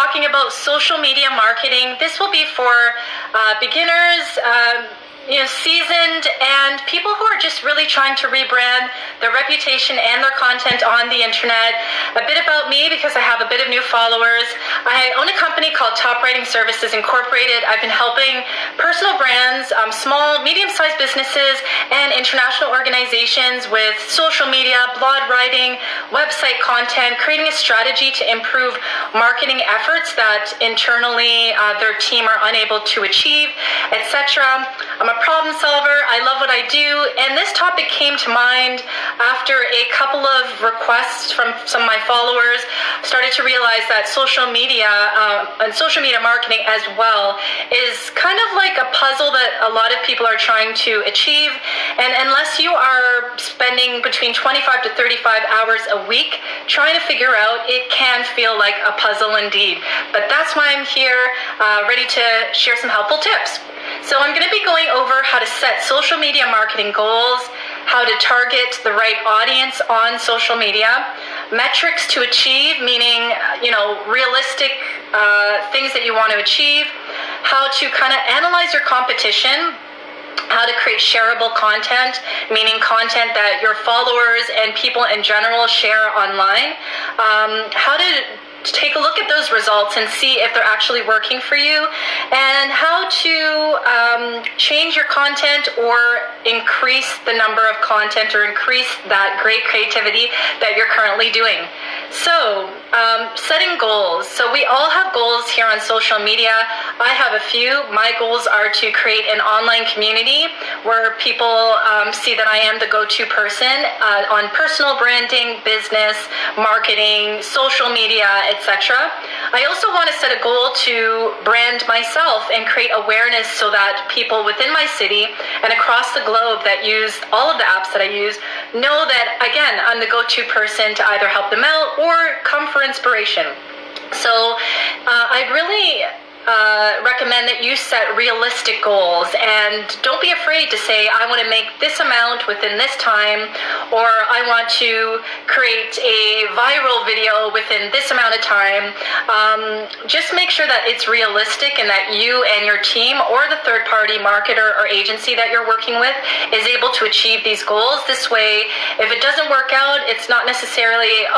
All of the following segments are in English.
talking about social media marketing. This will be for beginners, seasoned, and people who are just really trying to rebrand their reputation and their content on the internet. A bit about me, because I have a bit of new followers. I own a company called Top Writing Services Incorporated. I've been helping personal brands, small, medium-sized businesses, and international organizations with social media, blog writing, website content, creating a strategy to improve marketing efforts that internally their team are unable to achieve, etc. I'm a problem solver. I love what I do. And this topic came to mind after a couple of requests from some of my followers. Started to realize that social media and social media marketing as well is kind of like a puzzle that a lot of people are trying to achieve. And unless you are spending between 25 to 35 hours a week trying to figure out, it can feel like a puzzle indeed. But that's why I'm here, ready to share some helpful tips. So I'm going to be going over how to set social media marketing goals, how to target the right audience on social media, metrics to achieve, meaning, realistic things that you want to achieve, how to kind of analyze your competition, how to create shareable content, meaning content that your followers and people in general share online, how to take a look at those results and see if they're actually working for you, and how to change your content or increase the number of content or increase that great creativity that you're currently doing. So, setting goals. So we all have goals here on social media. I have a few. My goals are to create an online community where people see that I am the go-to person on personal branding, business, marketing, social media, etc. I also want to set a goal to brand myself and create awareness so that people within my city and across the globe that use all of the apps that I use know that, again, I'm the go-to person to either help them out or come for inspiration. So I'd really recommend that you set realistic goals, and don't be afraid to say, I want to make this amount within this time, or I want to create a viral video within this amount of time. Just make sure that it's realistic and that you and your team or the third-party marketer or agency that you're working with is able to achieve these goals. This way, if it doesn't work out, it's not necessarily,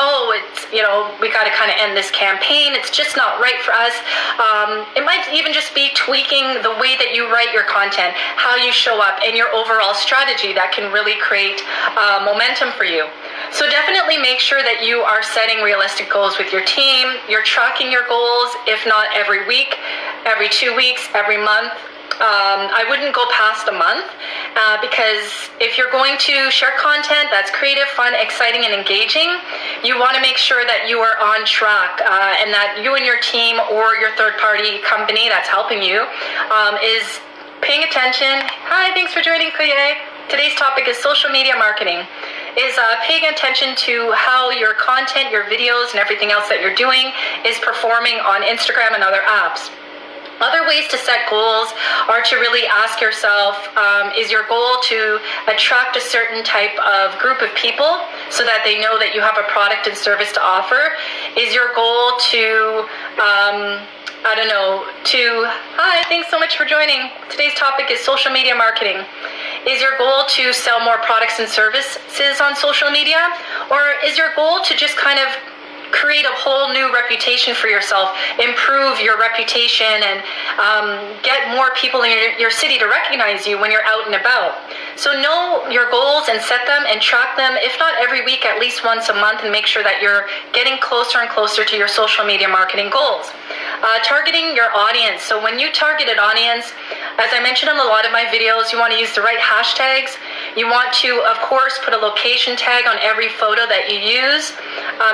we got to kind of end this campaign. It's just not right for us. It might even just be tweaking the way that you write your content, how you show up, and your overall strategy that can really create momentum for you. So definitely make sure that you are setting realistic goals with your team. You're tracking your goals, if not every week, every 2 weeks, every month. I wouldn't go past a month because if you're going to share content that's creative, fun, exciting, and engaging, you want to make sure that you are on track and that you and your team or your third-party company that's helping you is paying attention. Hi, thanks for joining, Kuye. Today's topic is social media marketing. Is paying attention to how your content, your videos, and everything else that you're doing is performing on Instagram and other apps. Other ways to set goals are to really ask yourself, is your goal to attract a certain type of group of people so that they know that you have a product and service to offer? Is your goal to, hi, thanks so much for joining. Today's topic is social media marketing. Is your goal to sell more products and services on social media? Or is your goal to just kind of create a whole new reputation for yourself, improve your reputation, and get more people in your city to recognize you when you're out and about? So know your goals and set them and track them, if not every week, at least once a month, and make sure that you're getting closer and closer to your social media marketing goals. Targeting your audience. So when you target an audience, as I mentioned in a lot of my videos, you want to use the right hashtags. You want to, of course, put a location tag on every photo that you use.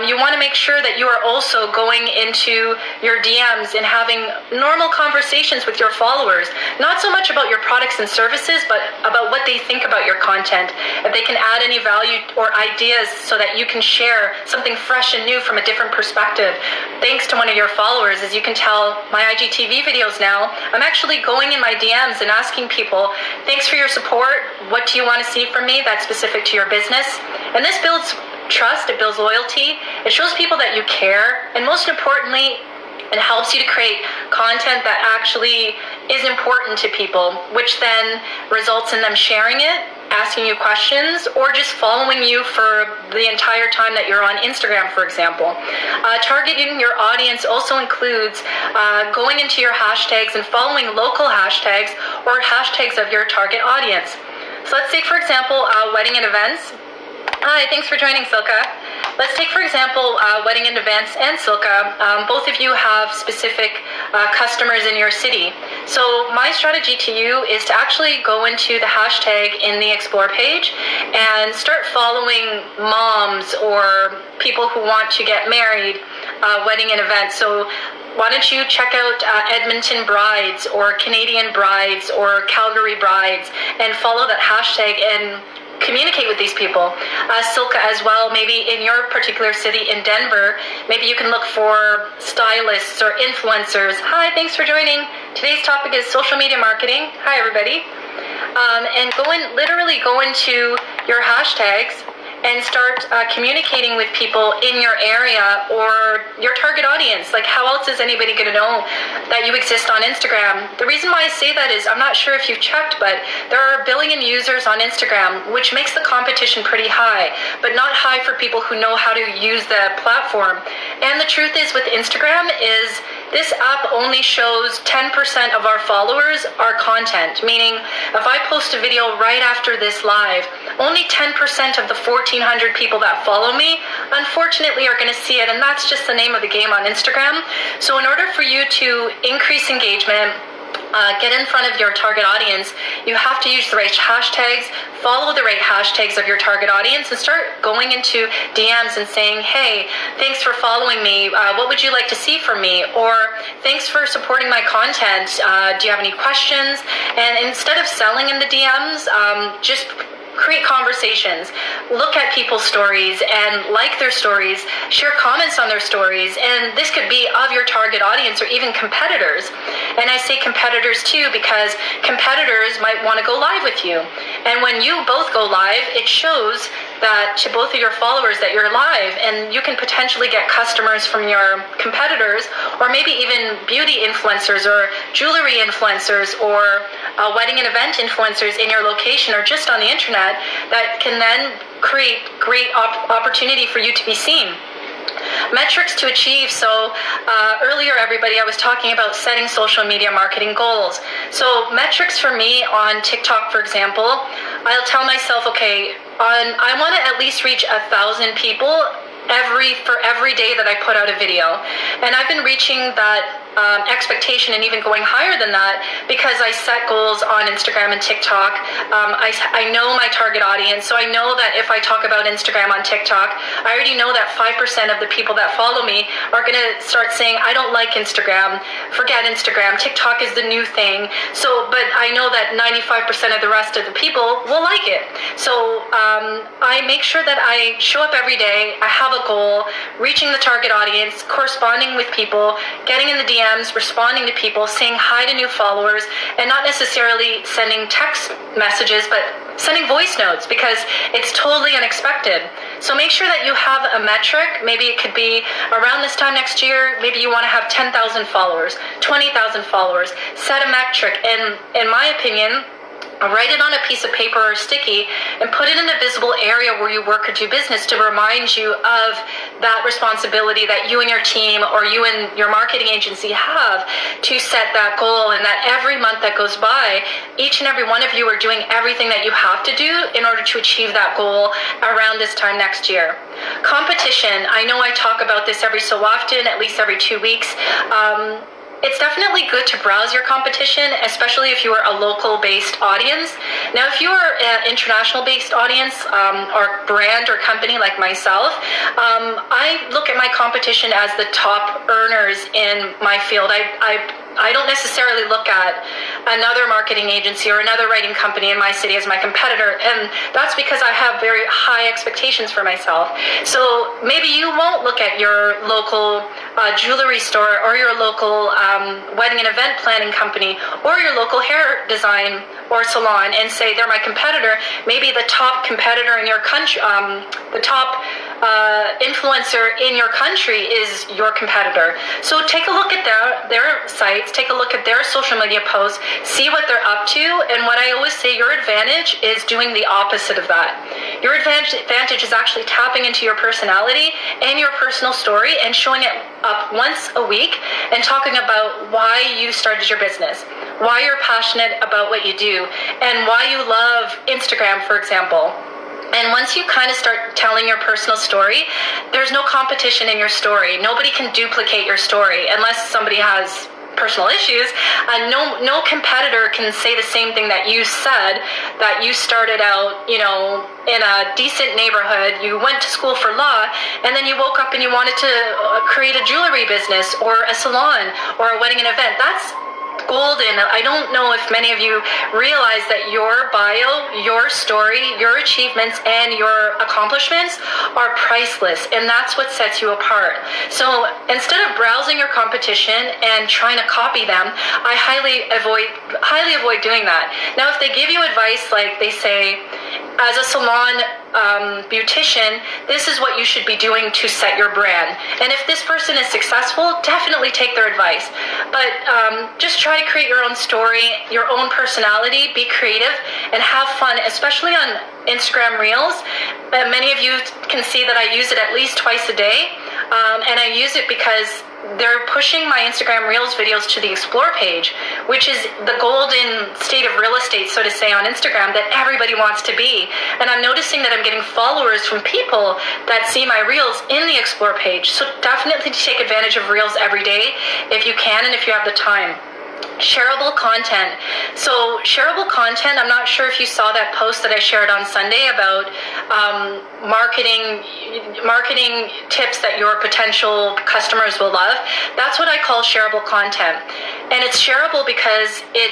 You want to make sure that you are also going into your DMs and having normal conversations with your followers, not so much about your products and services, but about what they think about your content. If they can add any value or ideas so that you can share something fresh and new from a different perspective. Thanks to one of your followers, as you can tell, my IGTV videos now, I'm actually going in my DMs and asking people, thanks for your support. What do you want to see from me that's specific to your business? And this builds trust, it builds loyalty, it shows people that you care, and most importantly, It helps you to create content that actually is important to people, which then results in them sharing it, asking you questions, or just following you for the entire time that you're on Instagram, for example. Targeting your audience also includes going into your hashtags and following local hashtags or hashtags of your target audience. So let's take, for example, wedding and events. Hi, thanks for joining, Silka. Let's take, for example, wedding and events and Silka. Both of you have specific customers in your city. So my strategy to you is to actually go into the hashtag in the Explore page and start following moms or people who want to get married, wedding and events. So why don't you check out Edmonton Brides or Canadian Brides or Calgary Brides and follow that hashtag and communicate with these people. Silka as well, maybe in your particular city in Denver, maybe you can look for stylists or influencers. Hi, thanks for joining. Today's topic is social media marketing. Hi, everybody. And literally go into your hashtags and start communicating with people in your area or your target audience. Like, how else is anybody going to know that you exist on Instagram? The reason why I say that is, I'm not sure if you've checked, but there are 1 billion users on Instagram, which makes the competition pretty high, but not high for people who know how to use the platform. And the truth is with Instagram is this app only shows 10% of our followers our content, meaning if I post a video right after this live, only 10% of the 1,400 people that follow me, unfortunately, are going to see it, and that's just the name of the game on Instagram. So in order for you to increase engagement, get in front of your target audience, you have to use the right hashtags, follow the right hashtags of your target audience, and start going into DMs and saying, hey, thanks for following me. What would you like to see from me? Or thanks for supporting my content. Do you have any questions? And instead of selling in the DMs, just create conversations, look at people's stories and like their stories, share comments on their stories, and this could be of your target audience or even competitors. And I say competitors too because competitors might want to go live with you. And when you both go live, it shows that to both of your followers that you're live, and you can potentially get customers from your competitors, or maybe even beauty influencers or jewelry influencers or wedding and event influencers in your location or just on the internet that can then create great opportunity for you to be seen. Metrics to achieve. So earlier, everybody, I was talking about setting social media marketing goals. So metrics for me on TikTok, for example, I'll tell myself, okay, I want to at least reach 1,000 people for every day that I put out a video. And I've been reaching that expectation and even going higher than that because I set goals on Instagram and TikTok. I know my target audience, so I know that if I talk about Instagram on TikTok, I already know that 5% of the people that follow me are going to start saying, I don't like Instagram, forget Instagram, TikTok is the new thing. So, but I know that 95% of the rest of the people will like it. So I make sure that I show up every day, I have a goal, reaching the target audience, corresponding with people, getting in the DMs, responding to people, saying hi to new followers, and not necessarily sending text messages, but sending voice notes because it's totally unexpected. So make sure that you have a metric. Maybe it could be around this time next year, maybe you want to have 10,000 followers, 20,000 followers. Set a metric, and in my opinion, write it on a piece of paper or sticky and put it in a visible area where you work or do business to remind you of that responsibility that you and your team or you and your marketing agency have to set that goal, and that every month that goes by, each and every one of you are doing everything that you have to do in order to achieve that goal around this time next year. Competition. I know I talk about this every so often, at least every 2 weeks. It's definitely good to browse your competition, especially if you are a local-based audience. Now, if you are an international-based audience or brand or company like myself, I look at my competition as the top earners in my field. I don't necessarily look at another marketing agency or another writing company in my city as my competitor, and that's because I have very high expectations for myself. So maybe you won't look at your local jewelry store or your local wedding and event planning company or your local hair design or salon and say they're my competitor. Maybe the top competitor in your country, the top influencer in your country is your competitor. So take a look at their sites, take a look at their social media posts, see what they're up to, and what I always say, your advantage is doing the opposite of that. Your advantage is actually tapping into your personality and your personal story and showing it up once a week and talking about why you started your business, why you're passionate about what you do, and why you love Instagram, for example. And once you kind of start telling your personal story, there's no competition in your story. Nobody can duplicate your story unless somebody has personal issues. No competitor can say the same thing that you said, that you started out, in a decent neighborhood, you went to school for law, and then you woke up and you wanted to create a jewelry business or a salon or a wedding and event. That's golden. I don't know if many of you realize that your bio, your story, your achievements, and your accomplishments are priceless, and that's what sets you apart. So instead of browsing your competition and trying to copy them, I highly avoid doing that. Now, if they give you advice, like they say, as a salon beautician, this is what you should be doing to set your brand. And if this person is successful, definitely take their advice. But just try to create your own story, your own personality, be creative, and have fun, especially on Instagram Reels. Many of you can see that I use it at least twice a day. And I use it because they're pushing my Instagram Reels videos to the Explore page, which is the golden state of real estate, so to say, on Instagram that everybody wants to be. And I'm noticing that I'm getting followers from people that see my Reels in the Explore page. So definitely take advantage of Reels every day if you can and if you have the time. Shareable content. So shareable content, I'm not sure if you saw that post that I shared on Sunday about marketing tips that your potential customers will love. That's what I call shareable content. And it's shareable because it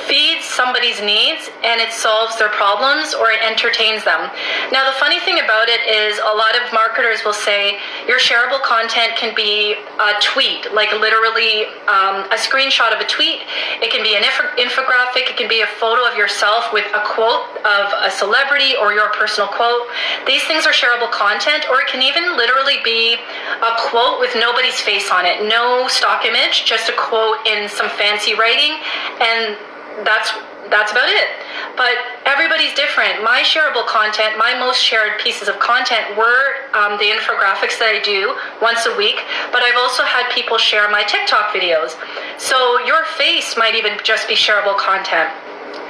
feeds somebody's needs and it solves their problems or it entertains them. Now, the funny thing about it is a lot of marketers will say your shareable content can be a tweet, like literally a screenshot of a tweet. It can be an infographic. It can be a photo of yourself with a quote of a celebrity or your personal quote. These things are shareable content, or it can even literally be a quote with nobody's face on it. No stock image, just a quote in some fancy writing. And that's about it. But everybody's different. My shareable content, my most shared pieces of content were the infographics that I do once a week, but I've also had people share my TikTok videos. So your face might even just be shareable content.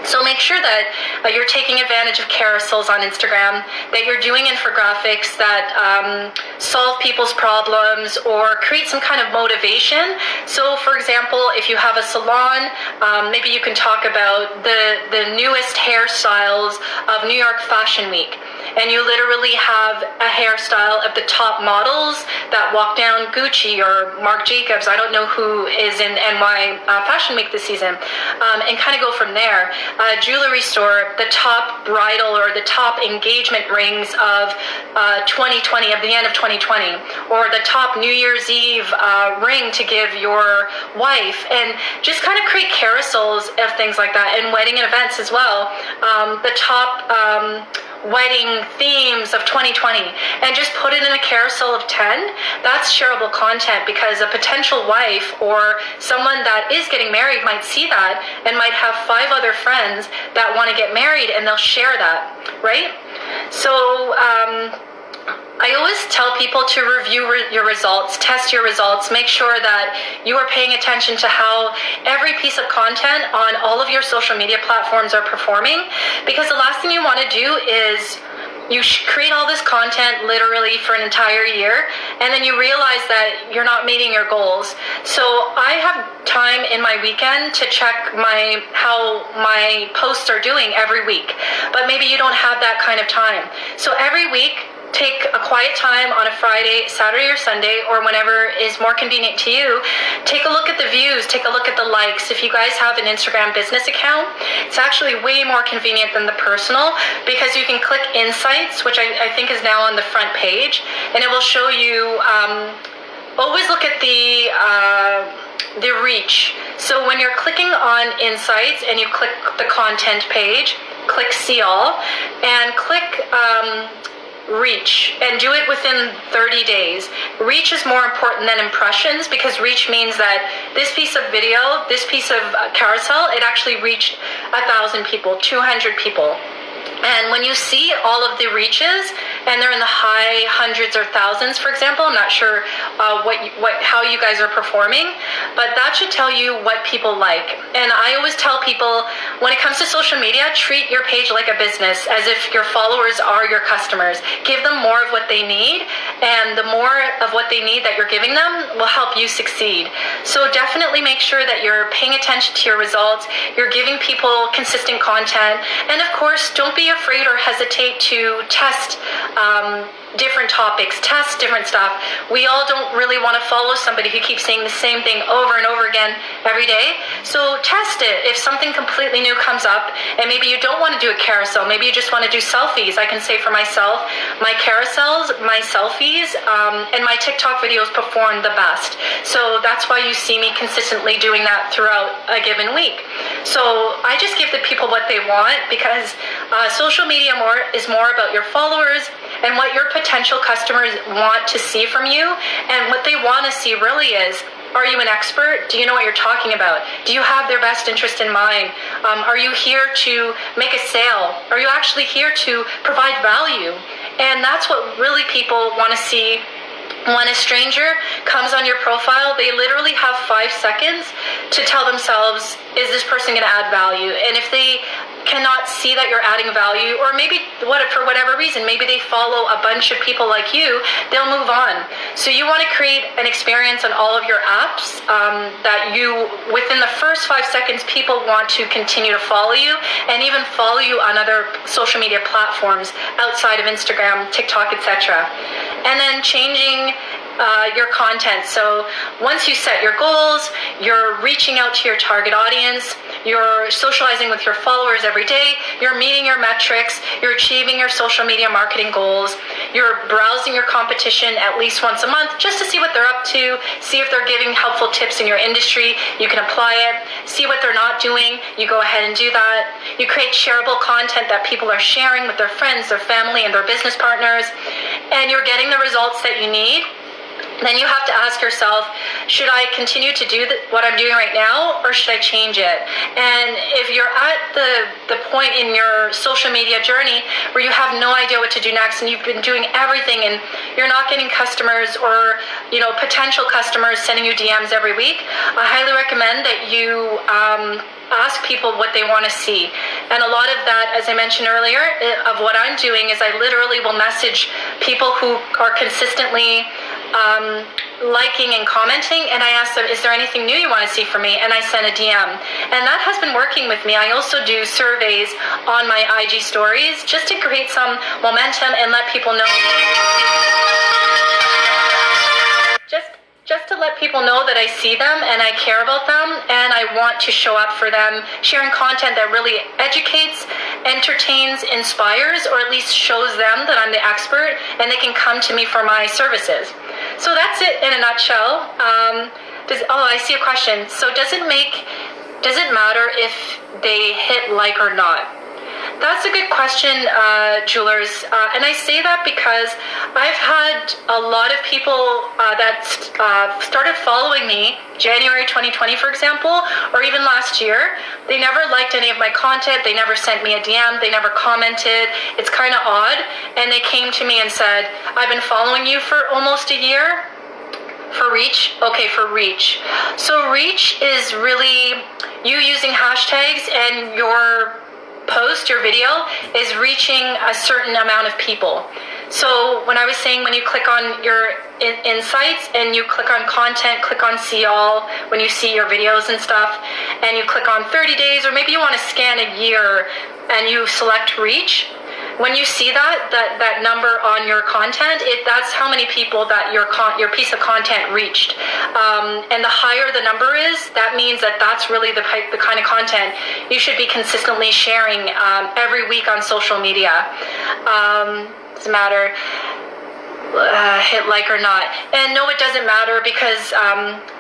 So make sure that you're taking advantage of carousels on Instagram, that you're doing infographics that solve people's problems or create some kind of motivation. So for example, if you have a salon, maybe you can talk about the newest hairstyles of New York Fashion Week. And you literally have a hairstyle of the top models that walk down Gucci or Marc Jacobs. I don't know who is in NY Fashion Week this season. And kind of go from there. Jewelry store, the top bridal or the top engagement rings of 2020, of the end of 2020. Or the top New Year's Eve ring to give your wife. And just kind of create carousels of things like that. And wedding and events as well. The top wedding themes of 2020, and just put it in a carousel of 10. That's shareable content, because a potential wife or someone that is getting married might see that and might have 5 other friends that want to get married, and they'll share that, right? So I always tell people to review your results, test your results, make sure that you are paying attention to how every piece of content on all of your social media platforms are performing, because the last thing you want to do is you create all this content literally for an entire year, and then you realize that you're not meeting your goals. So I have time in my weekend to check how my posts are doing every week, but maybe you don't have that kind of time. So every week, take a quiet time on a Friday, Saturday, or Sunday, or whenever is more convenient to you. Take a look at the views, take a look at the likes. If you guys have an Instagram business account, it's actually way more convenient than the personal, because you can click Insights, which I think is now on the front page, and it will show you, always look at the reach. So when you're clicking on Insights and you click the content page, click See All, and click reach, and do it within 30 days. Reach is more important than impressions, because reach means that this piece of video, this piece of carousel, it actually reached 1,000 people, 200 people. And when you see all of the reaches, and they're in the high hundreds or thousands, for example, I'm not sure how you guys are performing, but that should tell you what people like. And I always tell people, when it comes to social media, treat your page like a business, as if your followers are your customers. Give them more of what they need, and the more of what they need that you're giving them will help you succeed. So definitely make sure that you're paying attention to your results, you're giving people consistent content, and of course, don't be afraid or hesitate to test different topics, test different stuff. We all don't really want to follow somebody who keeps saying the same thing over and over again every day. So test it. If something completely new comes up, and maybe you don't want to do a carousel, maybe you just want to do selfies. I can say for myself, my carousels, my selfies, and my TikTok videos perform the best. So that's why you see me consistently doing that throughout a given week. So I just give the people what they want, because social media is more about your followers and what your potential customers want to see from you. And what they want to see really is, are you an expert? Do you know what you're talking about? Do you have their best interest in mind? Are you here to make a sale? Are you actually here to provide value? And that's what really people want to see. When a stranger comes on your profile, they literally have 5 seconds to tell themselves, is this person going to add value? And if they cannot see that you're adding value, or maybe for whatever reason, maybe they follow a bunch of people like you, they'll move on. So you want to create an experience on all of your apps that within the first 5 seconds, people want to continue to follow you, and even follow you on other social media platforms outside of Instagram, TikTok, etc. And then changing your content. So once you set your goals, you're reaching out to your target audience, you're socializing with your followers every day, you're meeting your metrics, you're achieving your social media marketing goals, you're browsing your competition at least once a month just to see what they're up to, see if they're giving helpful tips in your industry, you can apply it, see what they're not doing, you go ahead and do that. You create shareable content that people are sharing with their friends, their family, and their business partners, and you're getting the results that you need. Then you have to ask yourself, should I continue to do what I'm doing right now, or should I change it? And if you're at the point in your social media journey where you have no idea what to do next, and you've been doing everything and you're not getting customers, or potential customers sending you DMs every week, I highly recommend that you ask people what they want to see. And a lot of that, as I mentioned earlier, of what I'm doing is I literally will message people who are consistently liking and commenting, and I ask them, is there anything new you want to see from me? And I send a DM. And that has been working with me. I also do surveys on my IG stories just to create some momentum and let people know. Just to let people know that I see them and I care about them, and I want to show up for them, sharing content that really educates, entertains, inspires, or at least shows them that I'm the expert and they can come to me for my services. So that's it in a nutshell. I see a question. So does it matter if they hit like or not? That's a good question, jewelers. And I say that because I've had a lot of people that started following me January 2020, for example, or even last year. They never liked any of my content. They never sent me a DM. They never commented. It's kind of odd. And they came to me and said, I've been following you for almost a year. For reach? Okay, for reach. So reach is really you using hashtags, and your post, your video is reaching a certain amount of people. So when I was saying, when you click on your insights and you click on content, click on see all, when you see your videos and stuff, and you click on 30 days, or maybe you want to scan a year and you select reach, when you see that number on your content, that's how many people that your piece of content reached. And the higher the number is, that means that's really the kind of content you should be consistently sharing every week on social media. Doesn't matter. hit like or not. And no, it doesn't matter because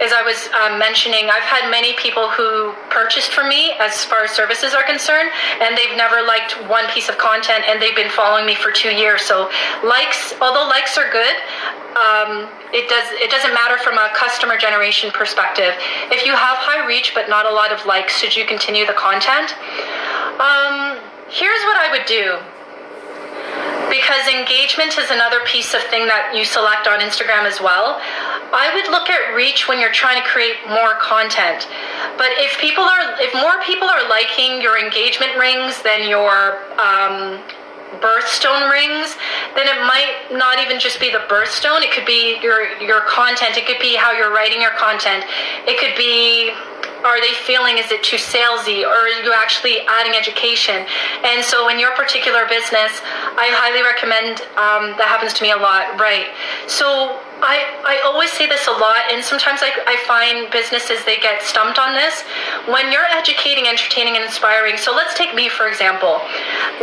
as I was mentioning, I've had many people who purchased from me as far as services are concerned, and they've never liked one piece of content, and they've been following me for 2 years. So likes, although likes are good, it doesn't matter from a customer generation perspective. If you have high reach but not a lot of likes, should you continue the content? Here's what I would do. Because engagement is another piece of thing that you select on Instagram as well. I would look at reach when you're trying to create more content. But if more people are liking your engagement rings than your birthstone rings, then it might not even just be the birthstone. It could be your content. It could be how you're writing your content. It could be, are they feeling, is it too salesy, or are you actually adding education? And so in your particular business, I highly recommend, that happens to me a lot, right? So I always say this a lot, and sometimes I find businesses, they get stumped on this. When you're educating, entertaining, and inspiring, so let's take me for example.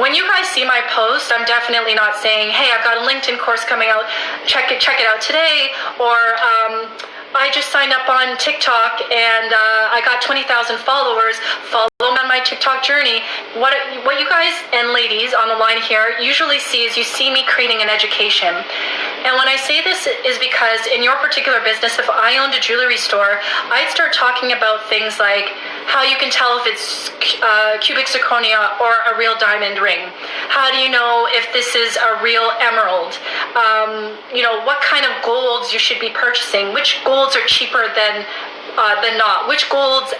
When you guys see my post, I'm definitely not saying, hey, I've got a LinkedIn course coming out, check it out today, or I just signed up on TikTok and I got 20,000 followers. Follow me on my TikTok journey. What you guys and ladies on the line here usually see is you see me creating an education. And when I say this is because in your particular business, if I owned a jewelry store, I'd start talking about things like how you can tell if it's cubic zirconia or a real diamond ring. How do you know if this is a real emerald? What kind of golds you should be purchasing. Which golds are cheaper than not? Which golds,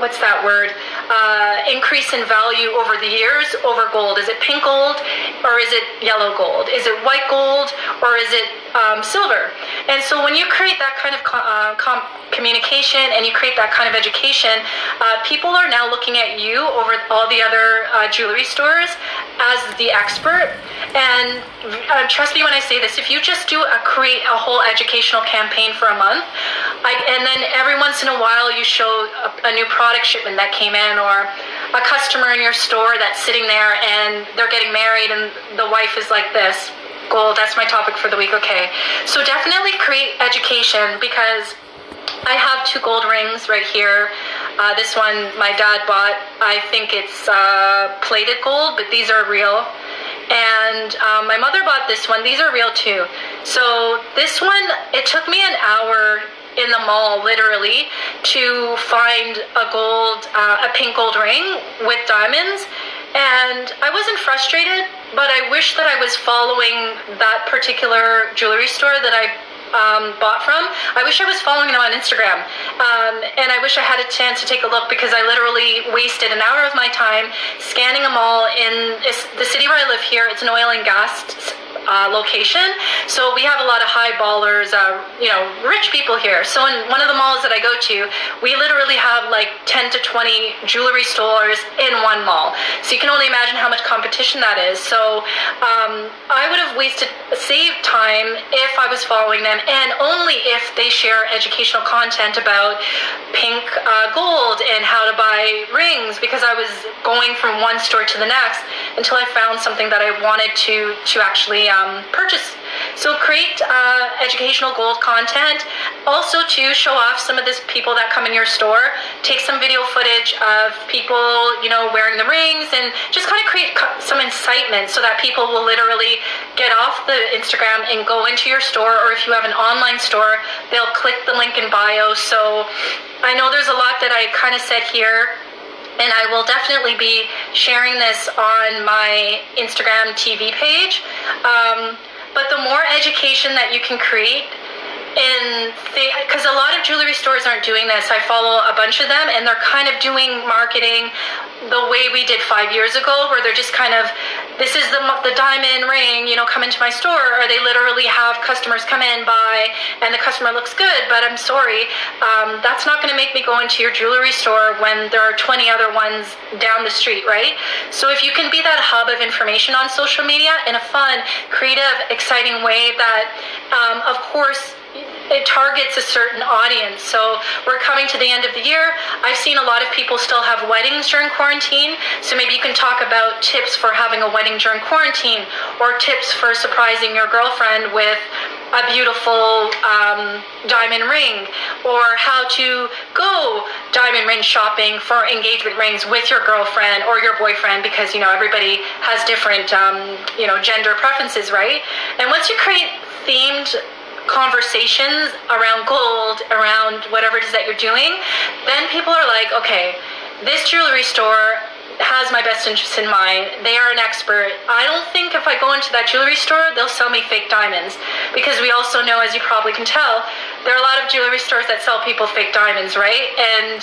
what's that word? Increase in value over the years over gold. Is it pink gold or is it yellow gold? Is it white gold or is it silver? And so when you create that kind of communication and you create that kind of education, people are now looking at you over all the other jewelry stores as the expert. And trust me when I say this, if you just create a whole educational campaign for a month, and then every once in a while you show a new product shipment that came in, or a customer in your store that's sitting there and they're getting married and the wife is like this. Gold, that's my topic for the week, okay. So definitely create education, because I have 2 gold rings right here. This one my dad bought. I think it's plated gold, but these are real. And my mother bought this one. These are real too. So this one, it took me an hour in the mall, literally, to find a pink gold ring with diamonds. And I wasn't frustrated, but I wish that I was following that particular jewelry store that I bought from. I wish I was following them on Instagram. And I wish I had a chance to take a look, because I literally wasted an hour of my time scanning them all in the city where I live here. It's an oil and gas location. So we have a lot of high ballers, rich people here. So in one of the malls that I go to, we literally have like 10 to 20 jewelry stores in one mall. So you can only imagine how much competition that is. So I would have saved time if I was following them, and only if they share educational content about pink gold and how to buy rings, because I was going from one store to the next until I found something that I wanted to actually purchase. So create educational gold content. Also to show off some of these people that come in your store. Take some video footage of people, wearing the rings, and just kind of create some incitement so that people will literally get off the Instagram and go into your store, or if you have an online store, they'll click the link in bio. So I know there's a lot that I kind of said here, and I will definitely be sharing this on my Instagram TV page. But the more education that you can create, because a lot of jewelry stores aren't doing this. I follow a bunch of them, and they're kind of doing marketing the way we did 5 years ago, where they're just kind of, this is the diamond ring, come into my store, or they literally have customers come in, buy, and the customer looks good, but I'm sorry, that's not going to make me go into your jewelry store when there are 20 other ones down the street, right? So if you can be that hub of information on social media in a fun, creative, exciting way that, of course, it targets a certain audience. So we're coming to the end of the year. I've seen a lot of people still have weddings during quarantine. So maybe you can talk about tips for having a wedding during quarantine, or tips for surprising your girlfriend with a beautiful diamond ring, or how to go diamond ring shopping for engagement rings with your girlfriend or your boyfriend, because everybody has different gender preferences, right? And once you create themed conversations around gold, around whatever it is that you're doing, then people are like, okay, this jewelry store has my best interest in mind. They are an expert. I don't think if I go into that jewelry store, they'll sell me fake diamonds, because we also know, as you probably can tell, there are a lot of jewelry stores that sell people fake diamonds, right? And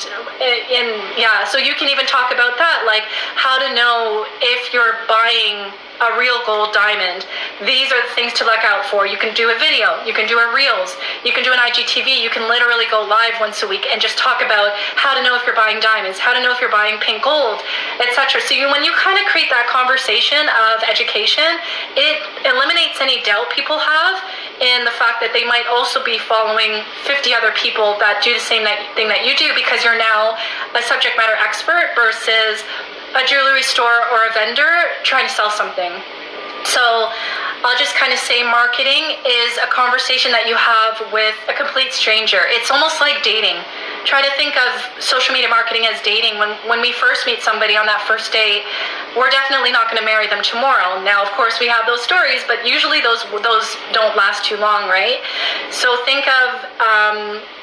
so you can even talk about that, like how to know if you're buying a real gold diamond. These are the things to look out for. You can do a video, you can do a reels, you can do an IGTV, you can literally go live once a week and just talk about how to know if you're buying diamonds, how to know if you're buying pink gold, etc. So when you kind of create that conversation of education, it eliminates any doubt people have in the fact that they might also be following 50 other people that do the same thing that you do, because you're now a subject matter expert versus a jewelry store or a vendor trying to sell something. So I'll just kind of say marketing is a conversation that you have with a complete stranger. It's almost like dating. Try to think of social media marketing as dating. When we first meet somebody on that first date, we're definitely not going to marry them tomorrow. Now, of course, we have those stories, but usually those don't last too long, right? So think of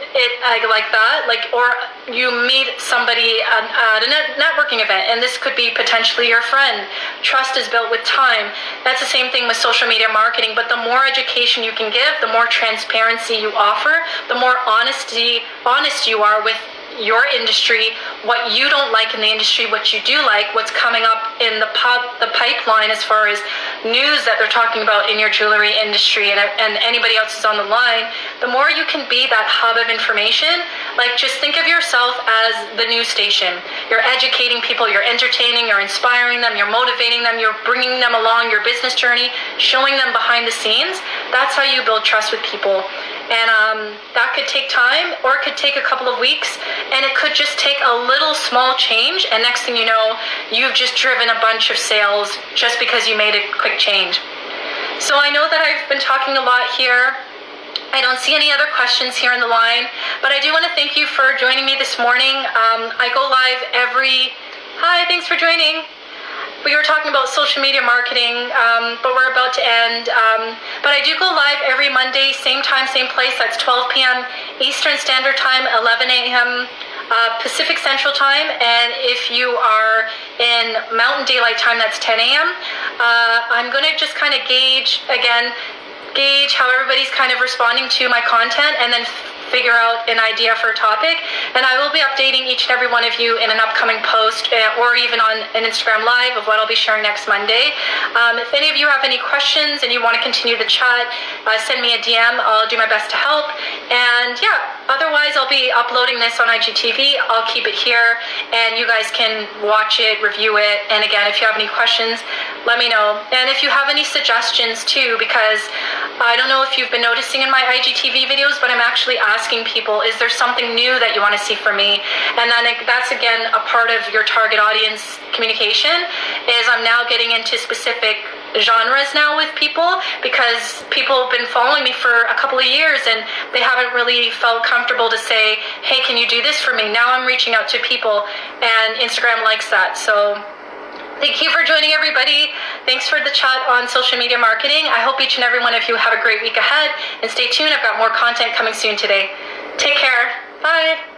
it like that, or you meet somebody at a networking event, and this could be potentially your friend. Trust is built with time. That's the same thing with social media marketing, but the more education you can give, the more transparency you offer, the more honest you are with your industry, what you don't like in the industry, what you do like, what's coming up in the pipeline as far as news that they're talking about in your jewelry industry, and anybody else is on the line. The more you can be that hub of information, just think of yourself as the news station. You're educating people, you're entertaining, you're inspiring them, you're motivating them, you're bringing them along your business journey, showing them behind the scenes. That's how you build trust with people. And that could take time, or it could take a couple of weeks, and it could just take a little small change, and next thing you know, you've just driven a bunch of sales just because you made a quick change. So I know that I've been talking a lot here. I don't see any other questions here on the line, but I do want to thank you for joining me this morning. I go live Hi, thanks for joining. We were talking about social media marketing, but we're about to end. But I do go live every Monday, same time, same place. That's 12 p.m. Eastern Standard Time, 11 a.m. Pacific Central Time. And if you are in Mountain Daylight Time, that's 10 a.m. I'm going to just kind of gauge how everybody's kind of responding to my content, and then figure out an idea for a topic, and I will be updating each and every one of you in an upcoming post, or even on an Instagram live of what I'll be sharing next Monday. If any of you have any questions and you want to continue the chat, send me a DM. I'll do my best to help. And otherwise I'll be uploading this on IGTV. I'll keep it here, and you guys can watch it, review it, and again, if you have any questions, let me know. And if you have any suggestions too, because I don't know if you've been noticing in my IGTV videos, but I'm actually asking people, is there something new that you want to see from me? And then that's again a part of your target audience communication, is I'm now getting into specific genres now with people, because people have been following me for a couple of years and they haven't really felt comfortable to say, hey, can you do this for me? Now I'm reaching out to people, and Instagram likes that. So thank you for joining, everybody. Thanks for the chat on social media marketing. I hope each and every one of you have a great week ahead, and stay tuned. I've got more content coming soon today. Take care. Bye.